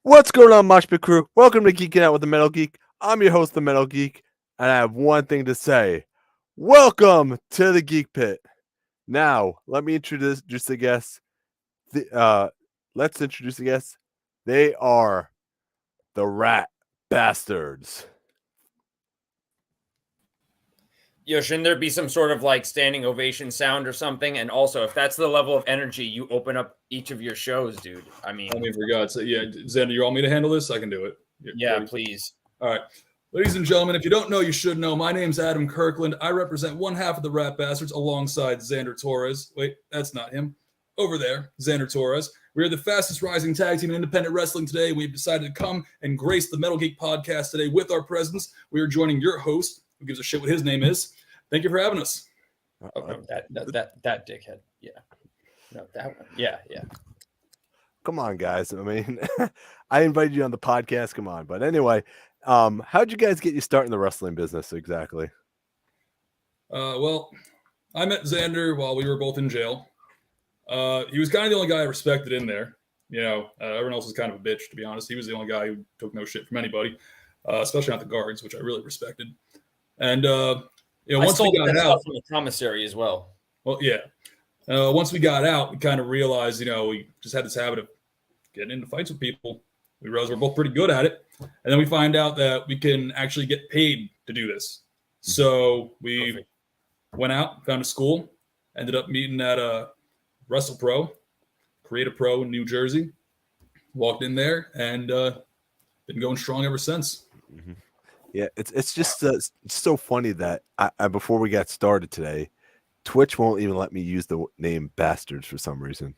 What's going on, Mosh Pit Crew? Welcome to Geeking Out with the Metal Geek. I'm your host, the Metal Geek, and I have one thing to say. Welcome to the Geek Pit. Now, let me introduce the guests. Let's introduce the guests. They are the Rat Bastards. Yo, shouldn't there be some sort of like standing ovation sound or something? And also, if that's the level of energy you open up each of your shows, dude. I mean, for God's sake, yeah, Xander, you want me to handle this? I can do it. Yeah, ready? please. All right. Ladies and gentlemen, if you don't know, you should know. My name's Adam Kirkland. I represent one half of the Rat Bastards alongside Xander Torres. Wait, that's not him. Over there, Xander Torres. We are the fastest rising tag team in independent wrestling today. We've decided to come and grace the Metal Geek podcast today with our presence. We are joining your host, who gives a shit what his name is. Thank you for having us. Oh, no, that dickhead. Yeah. No, that one. Yeah. Come on, guys. I mean, I invited you on the podcast. Come on. But anyway, how'd you guys get you started in the wrestling business exactly? Well, I met Xander while we were both in jail. He was kind of the only guy I respected in there. You know, everyone else was kind of a bitch, to be honest. He was the only guy who took no shit from anybody, especially not the guards, which I really respected. And, once we got out from the commissary as well. Well, yeah. Once we got out, we kind of realized, we just had this habit of getting into fights with people. We realized we're both pretty good at it. And then we find out that we can actually get paid to do this. So we went out, found a school, ended up meeting at a Wrestle Pro, Creative Pro in New Jersey. Walked in there and been going strong ever since. Mm-hmm. Yeah, it's just it's so funny that I before we got started today, Twitch won't even let me use the name Bastards for some reason.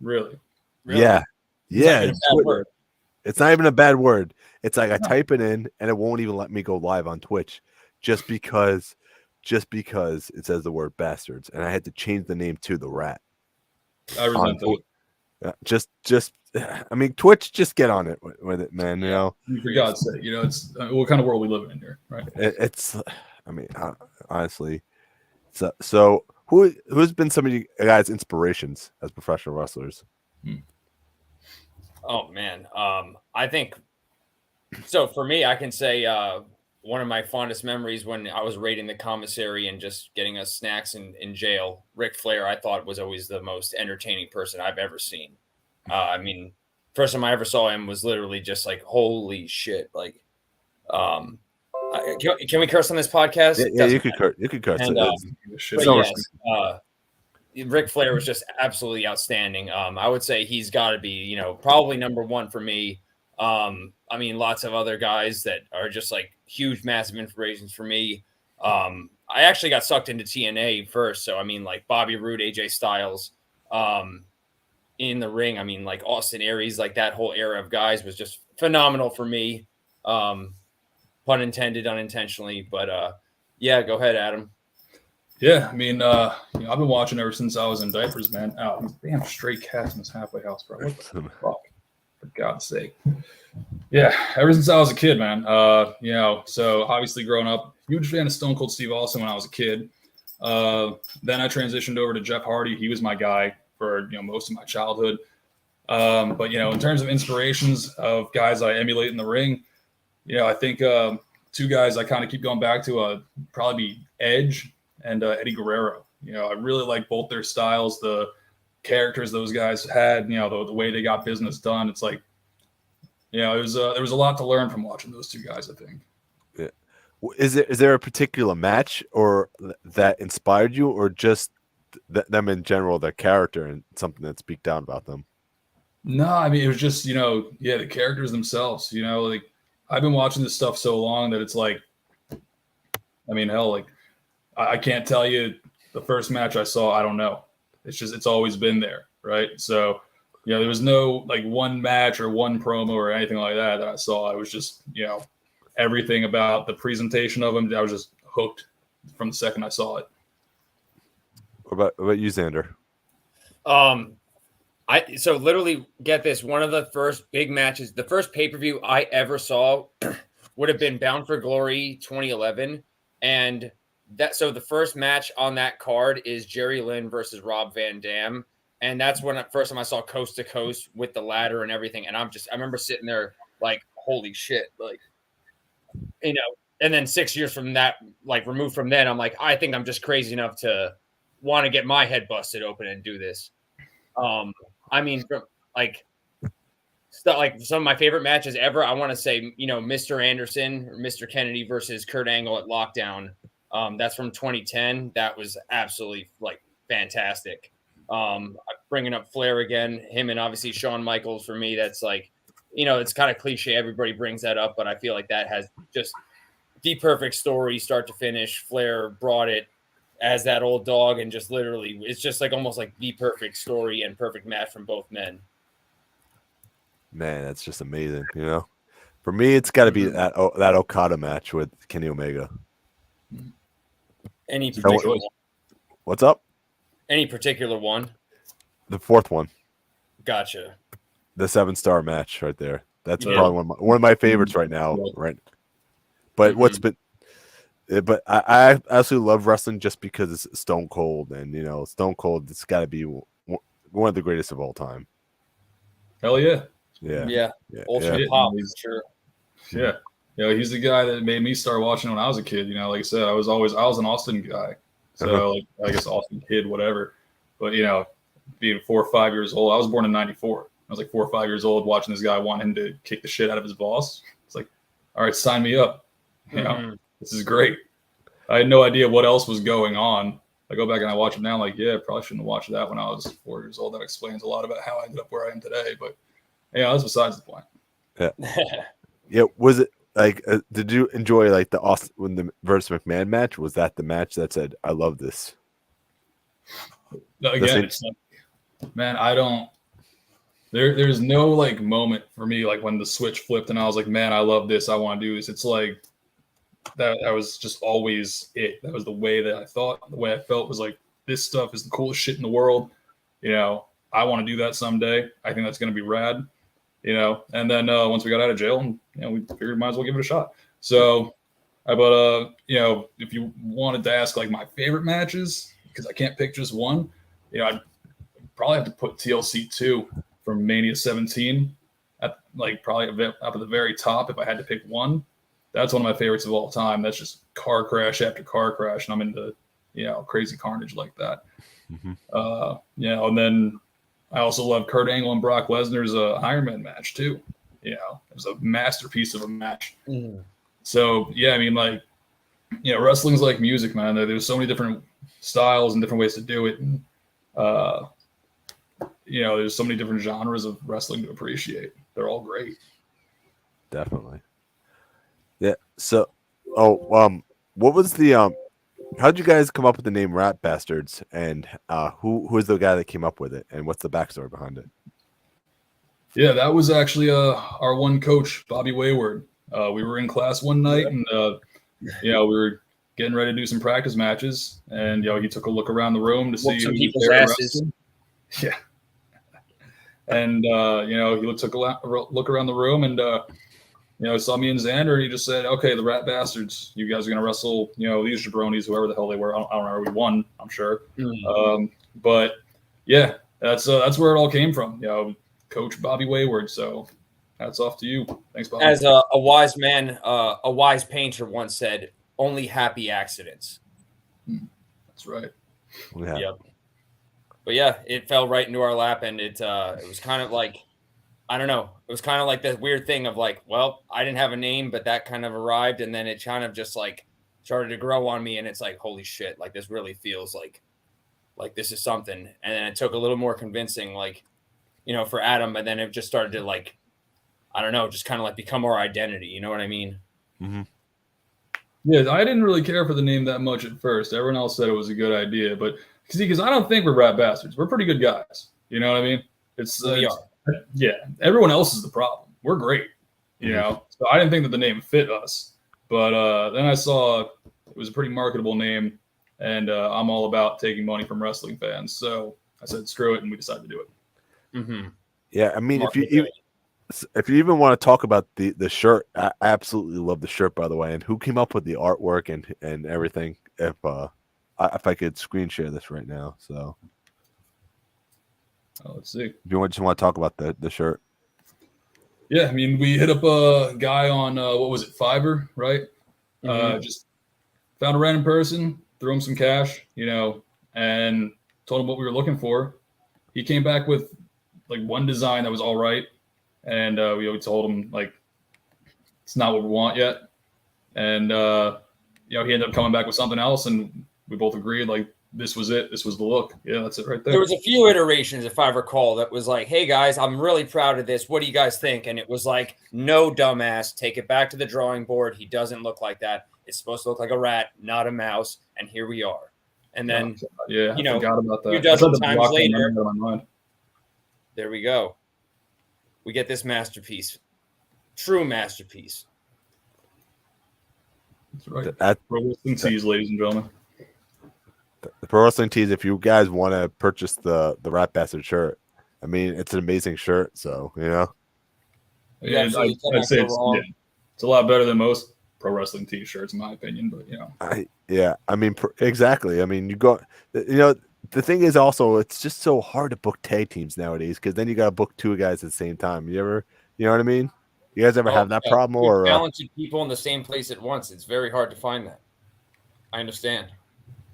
Really? Yeah. It's not even a bad word. It's like I type it in and it won't even let me go live on Twitch just because it says the word Bastards, and I had to change the name to the Rat. I resent that. Just I mean, Twitch, just get on it with it, man. For God's sake, it's what kind of world we live in here, right? I mean, honestly. So who's been some of you guys' inspirations as professional wrestlers? Oh man, I think so. For me, I can say one of my fondest memories when I was raiding the commissary and just getting us snacks in jail. Ric Flair, I thought, was always the most entertaining person I've ever seen. I mean, first time I ever saw him was literally just like, holy shit! Like, can we curse on this podcast? Yeah, you could curse. You could curse. Ric Flair was just absolutely outstanding. I would say he's got to be, probably number one for me. I mean, lots of other guys that are just like huge, massive inspirations for me. I actually got sucked into TNA first. So, I mean, like Bobby Roode, AJ Styles in the ring. I mean, like Austin Aries, like that whole era of guys was just phenomenal for me. Pun intended, unintentionally. But yeah, go ahead, Adam. Yeah, I mean, I've been watching ever since I was in diapers, man. Oh, these damn stray cats in this halfway house, bro. What the fuck? For God's sake. Yeah, ever since I was a kid, man. So obviously growing up, huge fan of Stone Cold Steve Austin when I was a kid. Then I transitioned over to Jeff Hardy. He was my guy for, most of my childhood. But, in terms of inspirations of guys I emulate in the ring, I think two guys I kind of keep going back to probably be Edge and Eddie Guerrero. I really like both their styles, the characters those guys had, the way they got business done. It's like, there was a lot to learn from watching those two guys, I think. Yeah. Is there a particular match or that inspired you, or just them in general, their character and something that speak down about them? No, I mean, it was just, the characters themselves, like I've been watching this stuff so long that it's like, I mean, hell, like I can't tell you the first match I saw. I don't know. It's always been there. Right. So, there was no like one match or one promo or anything like that I saw. I was just, everything about the presentation of them. I was just hooked from the second I saw it. What about you, Xander? So literally get this. One of the first big matches, the first pay-per-view I ever saw would have been Bound for Glory 2011. And so the first match on that card is Jerry Lynn versus Rob Van Dam. And that's when first time I saw Coast to Coast with the ladder and everything. And I remember sitting there like, holy shit, like, you know. And then 6 years from that, like removed from then, I'm like, I think I'm just crazy enough to want to get my head busted open and do this. I mean, from like stuff like some of my favorite matches ever. I want to say, Mr. Anderson or Mr. Kennedy versus Kurt Angle at Lockdown. That's from 2010. That was absolutely like fantastic. Bringing up Flair again, him and obviously Shawn Michaels for me. That's like, it's kind of cliche. Everybody brings that up, but I feel like that has just the perfect story, start to finish. Flair brought it as that old dog, and just literally, it's just like almost like the perfect story and perfect match from both men. Man, that's just amazing. For me, it's got to be that Okada match with Kenny Omega. Any particular one? What's up? Any particular one? The fourth one. Gotcha. The 7-star match right there. That's probably one of my favorites right now. Right. But but I absolutely love wrestling just because it's Stone Cold, and Stone Cold, it's got to be one of the greatest of all time. Hell yeah. Yeah. Ultimate pop, sure. Yeah. He's the guy that made me start watching when I was a kid. Like I said, I was an Austin guy. So like, I guess Austin kid, whatever. But being 4 or 5 years old, I was born in '94. I was like 4 or 5 years old watching this guy want him to kick the shit out of his boss. It's like, all right, sign me up. This is great. I had no idea what else was going on. I go back and I watch it now, like, yeah, probably shouldn't have watched that when I was 4 years old. That explains a lot about how I ended up where I am today. But that's besides the point. Yeah. Yeah. Was it like? Did you enjoy like the Austin when the versus McMahon match? Was that the match that said, "I love this"? Again, it's like, man, I don't. There's no like moment for me like when the switch flipped and I was like, man, I love this. I want to do this. It's like that was just always it. That was the way that I thought. The way I felt was like, this stuff is the coolest shit in the world. I want to do that someday. I think that's going to be rad. And then once we got out of jail, we figured might as well give it a shot. So, but if you wanted to ask like my favorite matches, because I can't pick just one, I'd probably have to put TLC 2 from Mania 17 at like probably up at the very top if I had to pick one. That's one of my favorites of all time. That's just car crash after car crash, and I'm into crazy carnage like that. And then I also love Kurt Angle and Brock Lesnar's Iron Man match too. It was a masterpiece of a match. So I mean, like, wrestling's like music, man. There's so many different styles and different ways to do it, and there's so many different genres of wrestling to appreciate. They're all great. Definitely. Yeah. So, what was the how'd you guys come up with the name Rat Bastards, and who is the guy that came up with it, and what's the backstory behind it? Yeah, that was actually our one coach, Bobby Wayward. We were in class one night, and we were getting ready to do some practice matches, and he took a look around the room to see some who people's was there asses. wrestling. Yeah. And he took a look around the room, and saw me and Xander, and he just said, "Okay, the Rat Bastards, you guys are gonna wrestle, these jabronis, whoever the hell they were. I don't know. We won, I'm sure. But yeah, that's where it all came from. Coach Bobby Wayward. So hats off to you. Thanks, Bobby. As a wise man, a wise painter once said, "Only happy accidents." That's right. Yeah. Yep. But yeah, it fell right into our lap, and it was kind of like, I don't know. It was kind of like that weird thing of like, well, I didn't have a name, but that kind of arrived, and then it kind of just like started to grow on me, and it's like, holy shit, like this really feels like this is something. And then it took a little more convincing, like, for Adam, and then it just started to like, I don't know, just kind of like become our identity. You know what I mean? Mm-hmm. Yeah, I didn't really care for the name that much at first. Everyone else said it was a good idea, but because I don't think we're Rat Bastards. We're pretty good guys. You know what I mean? We are. Yeah, everyone else is the problem. We're great, So I didn't think that the name fit us, but then I saw it was a pretty marketable name, and I'm all about taking money from wrestling fans, so I said screw it, and we decided to do it. Mm-hmm. Yeah, I mean, if you even want to talk about the shirt, I absolutely love the shirt, by the way. And who came up with the artwork and everything? If I could screen share this right now, so. Let's see. If you just want to talk about the shirt. Yeah, I mean, we hit up a guy on what was it, Fiverr, right? Just found a random person, threw him some cash, and told him what we were looking for. He came back with like one design that was all right, and we told him like it's not what we want yet, and he ended up coming back with something else, and we both agreed like this was it, this was the look. Yeah, that's it right there. There was a few iterations, if I recall, that was like, hey guys, I'm really proud of this. What do you guys think? And it was like, no, dumbass, take it back to the drawing board. He doesn't look like that. It's supposed to look like a rat, not a mouse. And here we are. And then, I forgot about that. A few dozen times later, there we go. We get this masterpiece, true masterpiece. That's right. Pro Wrestling Tees, ladies and gentlemen. The Pro Wrestling Tees, if you guys want to purchase the Rat Bastard shirt, I mean, it's an amazing shirt. So, Yeah, I'd say it's a lot better than most Pro Wrestling T-shirts, in my opinion. But, exactly. I mean, the thing is also, it's just so hard to book tag teams nowadays because then you got to book two guys at the same time. You know what I mean? You guys ever have that problem? Or talented people in the same place at once. It's very hard to find that. I understand.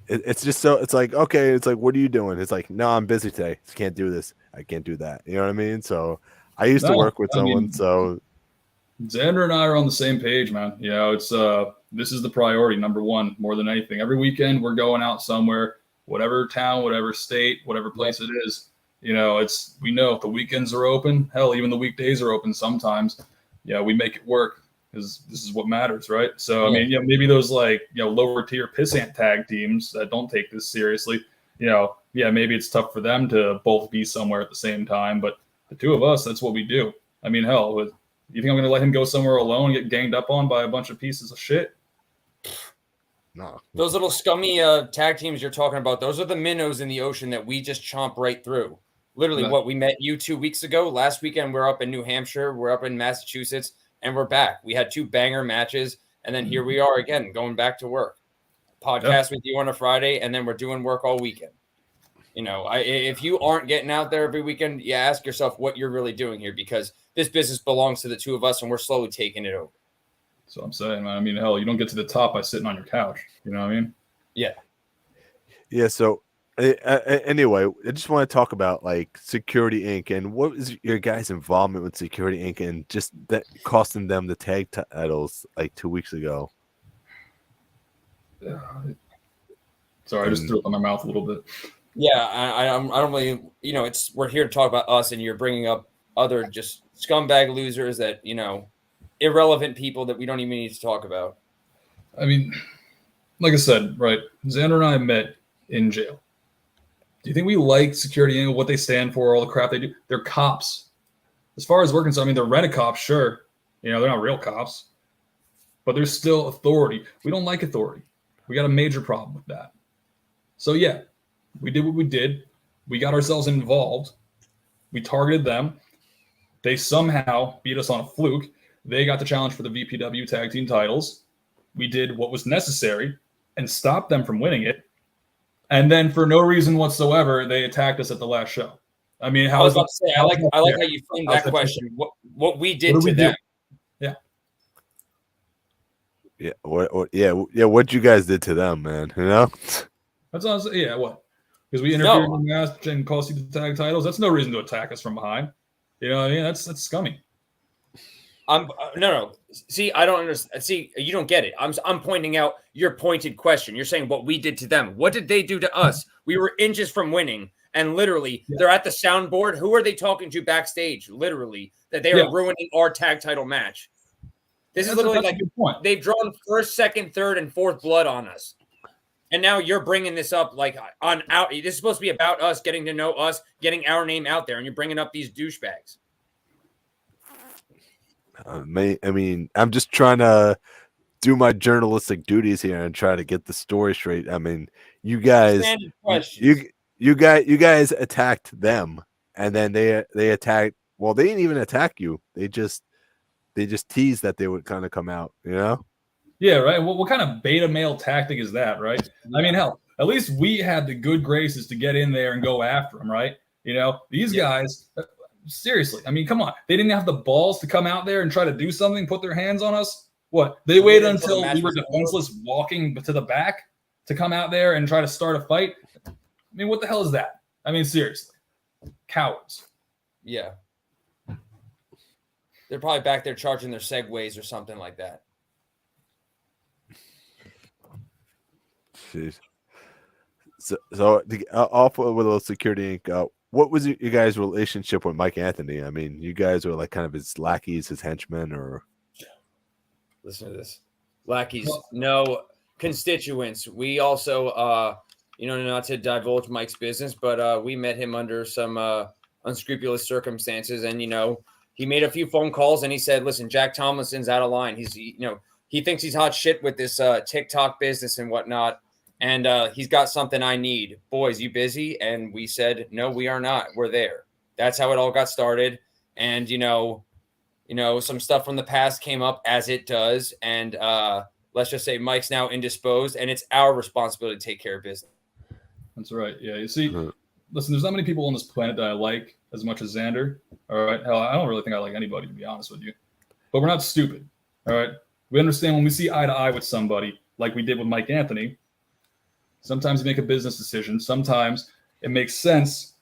It's just so it's like, okay, it's like, what are you doing? It's like, no, I'm busy today. I can't do this. I can't do that. You know what I mean? So I used to work with someone. So Xander and I are on the same page, man. It's this is the priority, number one, more than anything. Every weekend we're going out somewhere, whatever town, whatever state, whatever place it is. We know if the weekends are open, hell, even the weekdays are open sometimes. We make it work. Because this is what matters, right? So, I mean, maybe those lower tier pissant tag teams that don't take this seriously, maybe it's tough for them to both be somewhere at the same time. But the two of us, that's what we do. I mean, hell, you think I'm going to let him go somewhere alone and get ganged up on by a bunch of pieces of shit? No. Those little scummy tag teams you're talking about, those are the minnows in the ocean that we just chomp right through. Literally, we met you 2 weeks ago. Last weekend, we're up in New Hampshire. We're up in Massachusetts. And we're back. We had 2 banger matches, and then here we are again, going back to work. Podcast with you on a Friday, and then we're doing work all weekend. If you aren't getting out there every weekend, ask yourself what you're really doing here, because this business belongs to the two of us, and we're slowly taking it over. So I'm saying, man. I mean, hell, you don't get to the top by sitting on your couch. You know what I mean? Yeah. Yeah. So anyway, I just want to talk about like Security Inc. and what was your guys' involvement with Security Inc. and just that costing them the tag titles like 2 weeks ago. Sorry, I just threw up on my mouth a little bit. Yeah, I don't really, we're here to talk about us, and you're bringing up other just scumbag losers that, irrelevant people that we don't even need to talk about. I mean, like I said, right, Xander and I met in jail. Do you think we like Security Inc., what they stand for, all the crap they do? They're cops. As far as we're concerned, I mean, they're rent-a-cops, sure. They're not real cops. But there's still authority. We don't like authority. We got a major problem with that. So, we did what we did. We got ourselves involved. We targeted them. They somehow beat us on a fluke. They got the challenge for the VPW tag team titles. We did what was necessary and stopped them from winning it. And then, for no reason whatsoever, they attacked us at the last show. I mean, I was about to say, I like how you framed that question. What we did to them? Yeah. Yeah. What you guys did to them, man? That's honestly, what? Because we interfered in the match and cost you the tag titles. That's no reason to attack us from behind. You know what I mean? That's scummy. No. See, I don't understand. See, you don't get it. I'm pointing out your pointed question. You're saying what we did to them. What did they do to us? We were inches from winning, and literally, they're at the soundboard. Who are they talking to backstage? Literally, that they are ruining our tag title match. This is literally like they've drawn first, second, third, and fourth blood on us. And now you're bringing this up like on out. This is supposed to be about us, getting to know us, getting our name out there, and you're bringing up these douchebags. I mean, I'm just trying to do my journalistic duties here and try to get the story straight. I mean, you guys attacked them, and then they attacked. Well, they didn't even attack you. They just teased that they would kind of come out. Yeah, right. What kind of beta male tactic is that, right? I mean, hell, at least we had the good graces to get in there and go after them, right? You know, these Yeah. guys, seriously, I mean, come on. They didn't have the balls to come out there and try to do something, put their hands on us. What? They waited until the we were match was defenseless walking to the back to come out there and try to start a fight. I mean, what the hell is that? I mean, seriously. Cowards. Yeah. They're probably back there charging their segways or something like that. Jeez. So off with a little security Inc. What was your guys' relationship with Mike Anthony? I mean, you guys were like kind of his lackeys, his henchmen, or listen to this. Lackeys, no constituents. We also, not to divulge Mike's business, but we met him under some unscrupulous circumstances, and he made a few phone calls and he said, "Listen, Jack Tomlinson's out of line. He thinks he's hot shit with this TikTok business and whatnot." And he's got something I need. Boys, you busy? And we said, no, we are not. We're there. That's how it all got started. And, some stuff from the past came up as it does. And let's just say Mike's now indisposed, and it's our responsibility to take care of business. That's right. Yeah. You see, listen, there's not many people on this planet that I like as much as Xander. All right. Hell, I don't really think I like anybody, to be honest with you. But we're not stupid. All right. We understand when we see eye to eye with somebody, like we did with Mike Anthony. Sometimes you make a business decision. Sometimes it makes sense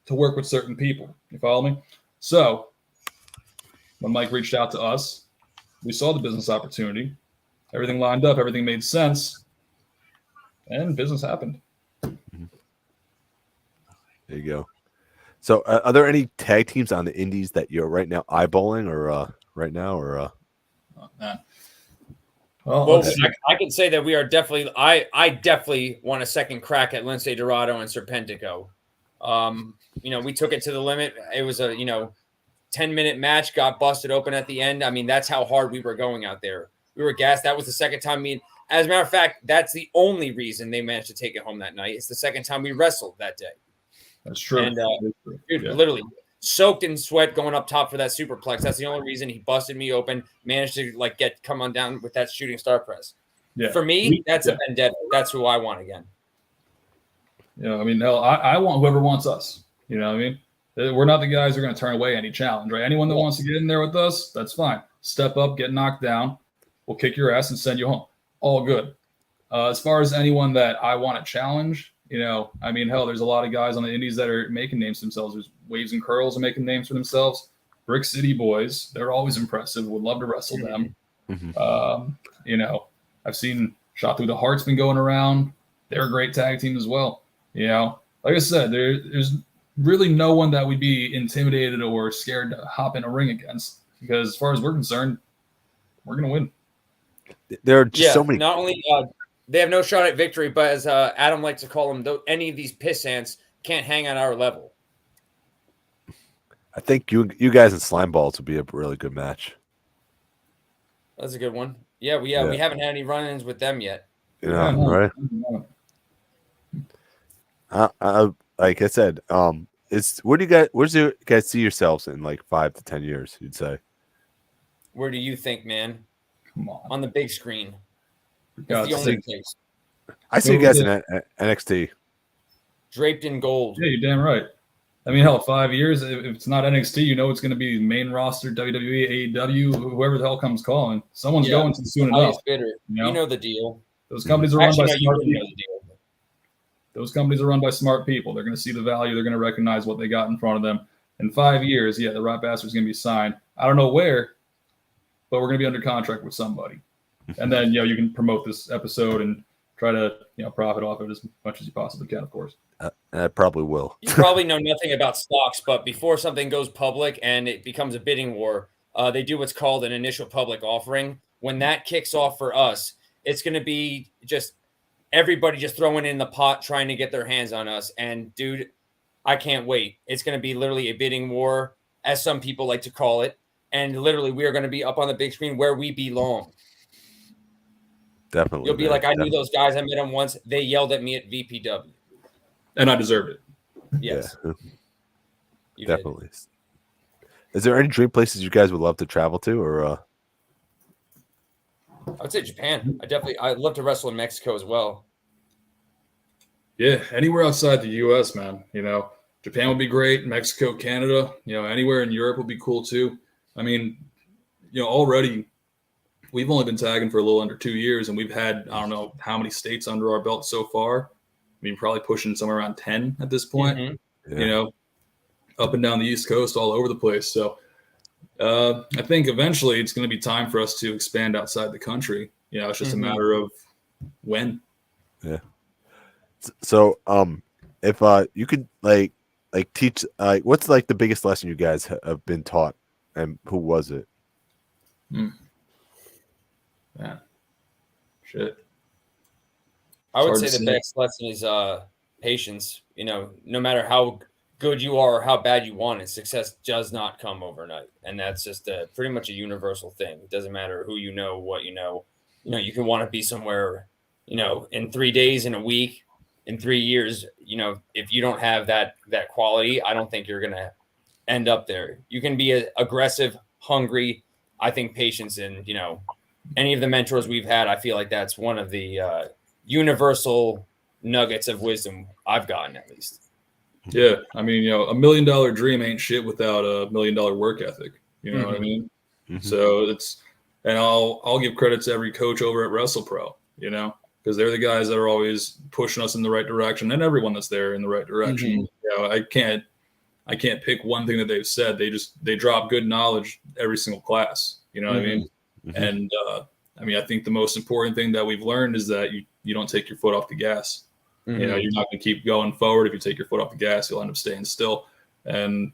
to work with certain people. You follow me? So when Mike reached out to us, we saw the business opportunity. Everything lined up. Everything made sense. And business happened. There you go. So are there any tag teams on the indies that you're right now eyeballing or right now? Or Oh, man. Well, I can say that we are definitely. I definitely want a second crack at Lince Dorado and Serpentico. We took it to the limit. It was a 10-minute match. Got busted open at the end. I mean, that's how hard we were going out there. We were gassed. That was the second time. As a matter of fact, that's the only reason they managed to take it home that night. It's the second time we wrestled that day. That's true. And dude, literally soaked in sweat going up top for that superplex. That's the only reason he busted me open, managed to come on down with that shooting star press. Yeah. For me, that's a vendetta. That's who I want again. I mean, hell, I want whoever wants us. You know what I mean? We're not the guys who are going to turn away any challenge, right? Anyone that wants to get in there with us, that's fine. Step up, get knocked down. We'll kick your ass and send you home. All good. As far as anyone that I want to challenge, I mean, hell, there's a lot of guys on the indies that are making names for themselves. There's Waves and Curls are making names for themselves. Brick City Boys, they're always impressive. Would love to wrestle them. mm-hmm. I've seen Shot Through the Heart's been going around. They're a great tag team as well. Like I said, there's really no one that would be intimidated or scared to hop in a ring against, because as far as we're concerned, we're going to win. There are just so many. Not only they have no shot at victory, but as Adam likes to call them, any of these piss ants can't hang on our level. I think you guys and Slime Balls would be a really good match. That's a good one. Yeah, we haven't had any run-ins with them yet. Right? Like I said, where do you guys see yourselves in like 5 to 10 years? You'd say. Where do you think, man? Come on the big screen. That's the only place. I see you guys in NXT. Draped in gold. Yeah, you're damn right. I mean, hell, 5 years, if it's not NXT, it's going to be main roster, WWE, AEW, whoever the hell comes calling. Someone's going to soon enough. Bidder. You know the deal. Those companies are run by smart people. Know the deal. Those companies are run by smart people. They're going to see the value. They're going to recognize what they got in front of them. In 5 years, the Rat Bastard's going to be signed. I don't know where, but we're going to be under contract with somebody. And then, you can promote this episode and try to, profit off of it as much as you possibly can, of course. I probably will. You probably know nothing about stocks, but before something goes public and it becomes a bidding war, they do what's called an initial public offering. When that kicks off for us, it's going to be just everybody just throwing in the pot, trying to get their hands on us. And dude, I can't wait. It's going to be literally a bidding war, as some people like to call it. And literally, we are going to be up on the big screen where we belong. Definitely. You'll be like, I knew those guys. I met them once. They yelled at me at VPW. And I deserved it. Yes. Yeah. Definitely. Is there any dream places you guys would love to travel to, or? I would say Japan. I'd love to wrestle in Mexico as well. Yeah, anywhere outside the U.S., man. Japan would be great. Mexico, Canada, anywhere in Europe would be cool too. I mean, already we've only been tagging for a little under 2 years, and we've had, I don't know how many states under our belt so far. I mean, probably pushing somewhere around 10 at this point, up and down the East Coast, all over the place. So I think eventually it's going to be time for us to expand outside the country. It's just a matter of when. Yeah. So, if you could like teach, what's like the biggest lesson you guys have been taught, and who was it? Yeah. Shit. I would say the best lesson is patience. No matter how good you are or how bad you want it, success does not come overnight. And that's just pretty much a universal thing. It doesn't matter who you know, what you know. You can want to be somewhere, in 3 days, in a week, in 3 years. If you don't have that quality, I don't think you're going to end up there. You can be aggressive, hungry. I think patience and, any of the mentors we've had, I feel like that's one of the universal nuggets of wisdom I've gotten, at least. Yeah. I mean, $1 million dream ain't shit without a $1 million work ethic. You know what I mean? So and I'll give credit to every coach over at WrestlePro, because they're the guys that are always pushing us in the right direction, and everyone that's there in the right direction. I can't pick one thing that they've said. They drop good knowledge every single class. You know what I mean? And I think the most important thing that we've learned is that you don't take your foot off the gas. You're not going to keep going forward. If you take your foot off the gas, you'll end up staying still. And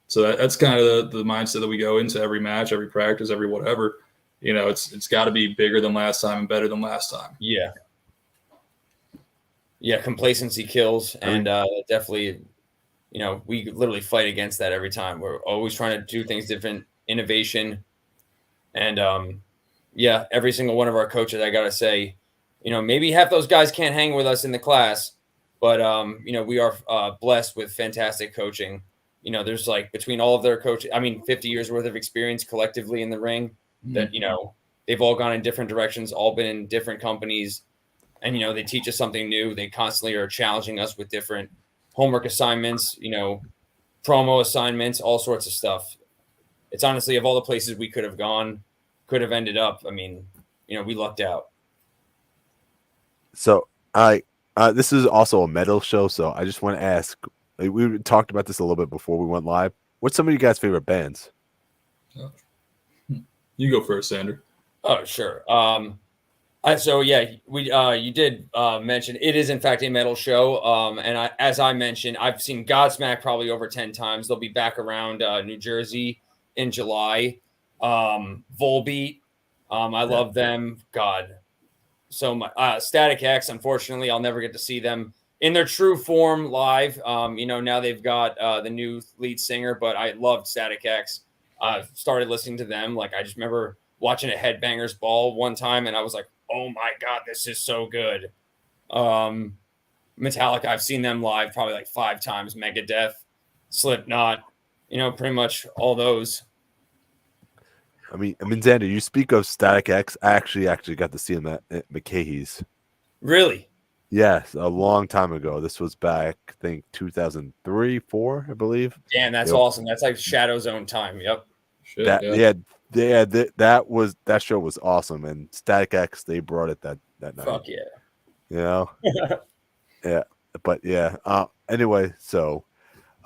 so that's kind of the mindset that we go into every match, every practice, every whatever. It's got to be bigger than last time and better than last time. Yeah. Yeah, complacency kills, and definitely, we literally fight against that every time. We're always trying to do things different, innovation, and every single one of our coaches, I gotta say, maybe half those guys can't hang with us in the class, but we are blessed with fantastic coaching. There's between all of their coaches, 50 years worth of experience collectively in the ring. That they've all gone in different directions, all been in different companies, and they teach us something new. They constantly are challenging us with different homework assignments, promo assignments, all sorts of stuff. It's honestly, of all the places we could have ended up, we lucked out. So this is also a metal show, so I just want to ask, we talked about this a little bit before we went live. What's some of you guys' favorite bands? You go first, Sander. Oh, sure. You did mention it is in fact a metal show. And as I mentioned, I've seen Godsmack probably over 10 times. They'll be back around New Jersey in July. Volbeat, I love them. God, so much. Static X, unfortunately, I'll never get to see them in their true form live. Now they've got the new lead singer, but I loved Static X. Started listening to them. I just remember watching a Headbangers Ball one time, and I was like, oh my God, this is so good. Metallica, I've seen them live probably 5 times. Megadeth, Slipknot, pretty much all those. Xander, you speak of Static X. I actually got to see him at McKay's. Really? Yes, a long time ago. This was back, I think, 2003, 4, I believe. Damn, that's awesome. That's like Shadow Zone time. Yep. That show was awesome, and Static X, they brought it that night. Fuck yeah. Yeah. But yeah. Anyway, so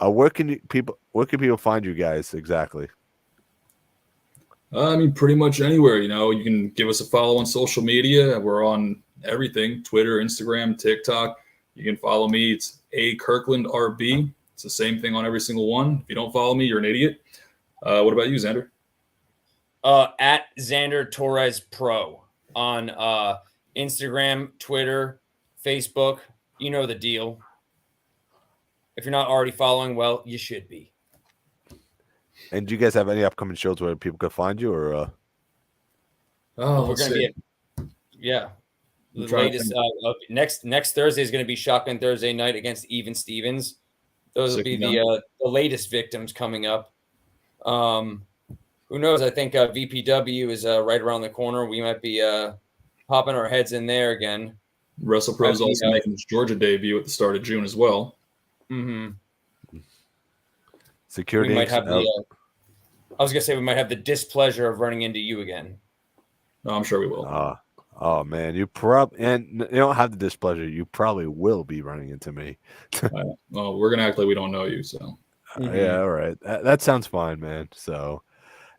where can people find you guys exactly? Pretty much anywhere. You can give us a follow on social media. We're on everything: Twitter, Instagram, TikTok. You can follow me. It's @KirklandRB. It's the same thing on every single one. If you don't follow me, you're an idiot. What about you, Xander? At Xander Torres Pro on Instagram, Twitter, Facebook. You know the deal. If you're not already following, well, you should be. And do you guys have any upcoming shows where people can find you, or? We're going to be the latest next Thursday is going to be Shotgun Thursday night against Even Stevens. Those will be the latest victims coming up. Who knows? I think VPW is right around the corner. We might be popping our heads in there again. WrestlePro is also making its Georgia debut at the start of June as well. Mm-hmm. Security. We might have the. I was gonna say we might have the displeasure of running into you again. No, I'm sure we will. Oh man, you don't have the displeasure. You probably will be running into me. Well, we're gonna act like we don't know you. So yeah, all right. That sounds fine, man. So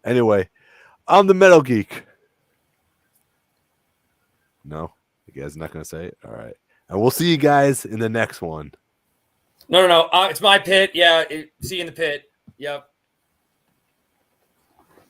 anyway, I'm the Metal Geek. No, you guys not gonna say it. All right, and we'll see you guys in the next one. No. It's my pit. Yeah. See you in the pit. Yep.